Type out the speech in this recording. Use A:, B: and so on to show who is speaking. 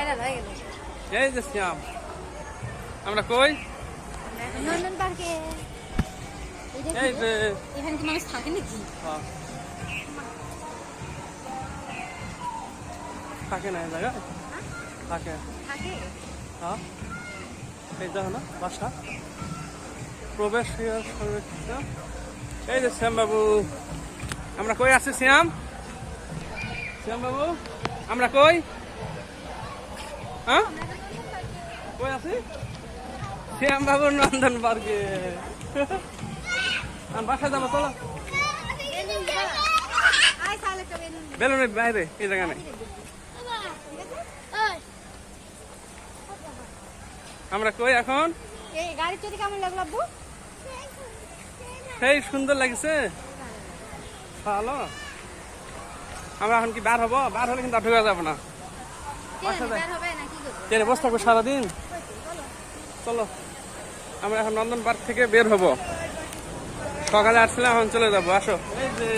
A: Viral হয়ে গেল।
B: এই যে শ্যাম, আমরা কই?
A: নন্দন পার্কে।
B: এই যে
A: এখানে কি মানুষ থাকে নাকি?
B: থাকে না এই জায়গায়, থাকে
A: থাকে।
B: হ্যাঁ এই দেখো না বাসা, প্রবেশ সংরক্ষিত। এই যে শ্যাম বাবু, আমরা কই আছি শ্যাম? শ্যাম বাবু আমরা কই? হ্যাঁ কই আছি? শ্যাম বাবুর নন্দন পার্কে। বাসায় যাবো চলো। বেলুনের বাইরে এই জায়গা নেই। আমরা কই এখন?
A: এই গাড়ি চড়ে কেমন লাগলো আব্বু?
B: সেই সুন্দর লাগছে, ভালো। আমরা এখন কি বার হবো? বার হলে কিন্তু আর ঢোকা যাবো না। বসে থাকবো সারাদিন। চলো আমরা এখন নন্দন পার্ক থেকে বের হবো। সকালে আসছিলাম, এখন চলে যাবো। আসো। এই যে